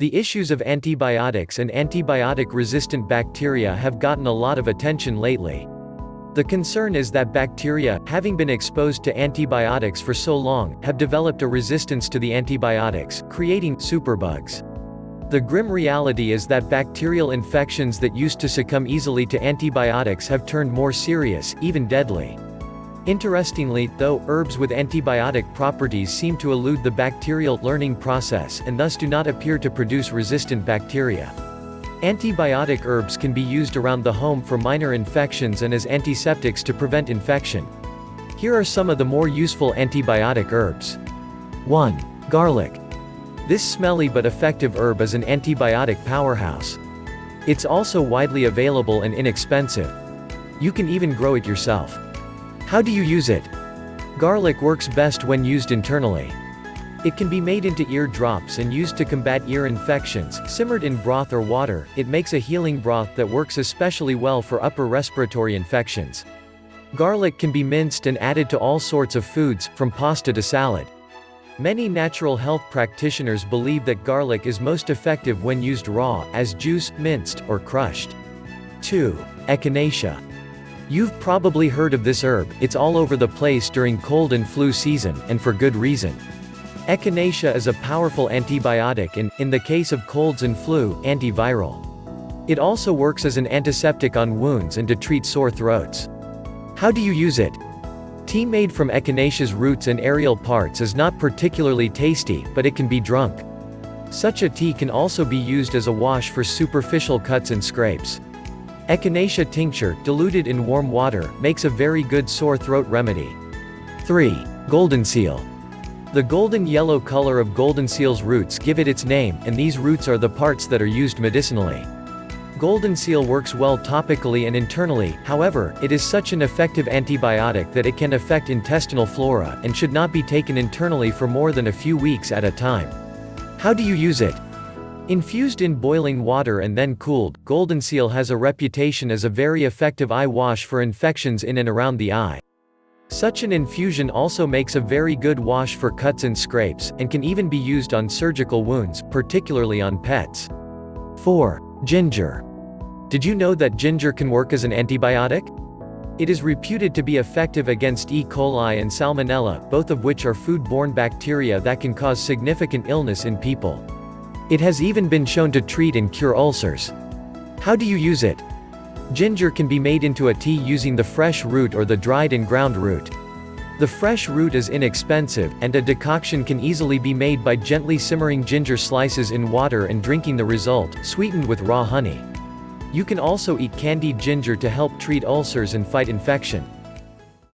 The issues of antibiotics and antibiotic-resistant bacteria have gotten a lot of attention lately. The concern is that bacteria, having been exposed to antibiotics for so long, have developed a resistance to the antibiotics, creating superbugs. The grim reality is that bacterial infections that used to succumb easily to antibiotics have turned more serious, even deadly. Interestingly, though, herbs with antibiotic properties seem to elude the bacterial learning process and thus do not appear to produce resistant bacteria. Antibiotic herbs can be used around the home for minor infections and as antiseptics to prevent infection. Here are some of the more useful antibiotic herbs. 1. Garlic. This smelly but effective herb is an antibiotic powerhouse. It's also widely available and inexpensive. You can even grow it yourself. How do you use it? Garlic works best when used internally. It can be made into ear drops and used to combat ear infections. Simmered in broth or water, it makes a healing broth that works especially well for upper respiratory infections. Garlic can be minced and added to all sorts of foods, from pasta to salad. Many natural health practitioners believe that garlic is most effective when used raw, as juice, minced, or crushed. 2. Echinacea. You've probably heard of this herb. It's all over the place during cold and flu season, and for good reason. Echinacea is a powerful antibiotic and, in the case of colds and flu, antiviral. It also works as an antiseptic on wounds and to treat sore throats. How do you use it? Tea made from echinacea's roots and aerial parts is not particularly tasty, but it can be drunk. Such a tea can also be used as a wash for superficial cuts and scrapes. Echinacea tincture, diluted in warm water, makes a very good sore throat remedy. 3. Golden seal. The golden yellow color of golden seal's roots give it its name, and these roots are the parts that are used medicinally. Golden seal works well topically and internally. However, it is such an effective antibiotic that it can affect intestinal flora, and should not be taken internally for more than a few weeks at a time. How do you use it? Infused in boiling water and then cooled, golden seal has a reputation as a very effective eye wash for infections in and around the eye. Such an infusion also makes a very good wash for cuts and scrapes, and can even be used on surgical wounds, particularly on pets. 4. Ginger. Did you know that ginger can work as an antibiotic? It is reputed to be effective against E. coli and salmonella, both of which are food-borne bacteria that can cause significant illness in people. It has even been shown to treat and cure ulcers. How do you use it? Ginger can be made into a tea using the fresh root or the dried and ground root. The fresh root is inexpensive, and a decoction can easily be made by gently simmering ginger slices in water and drinking the result, sweetened with raw honey. You can also eat candied ginger to help treat ulcers and fight infection.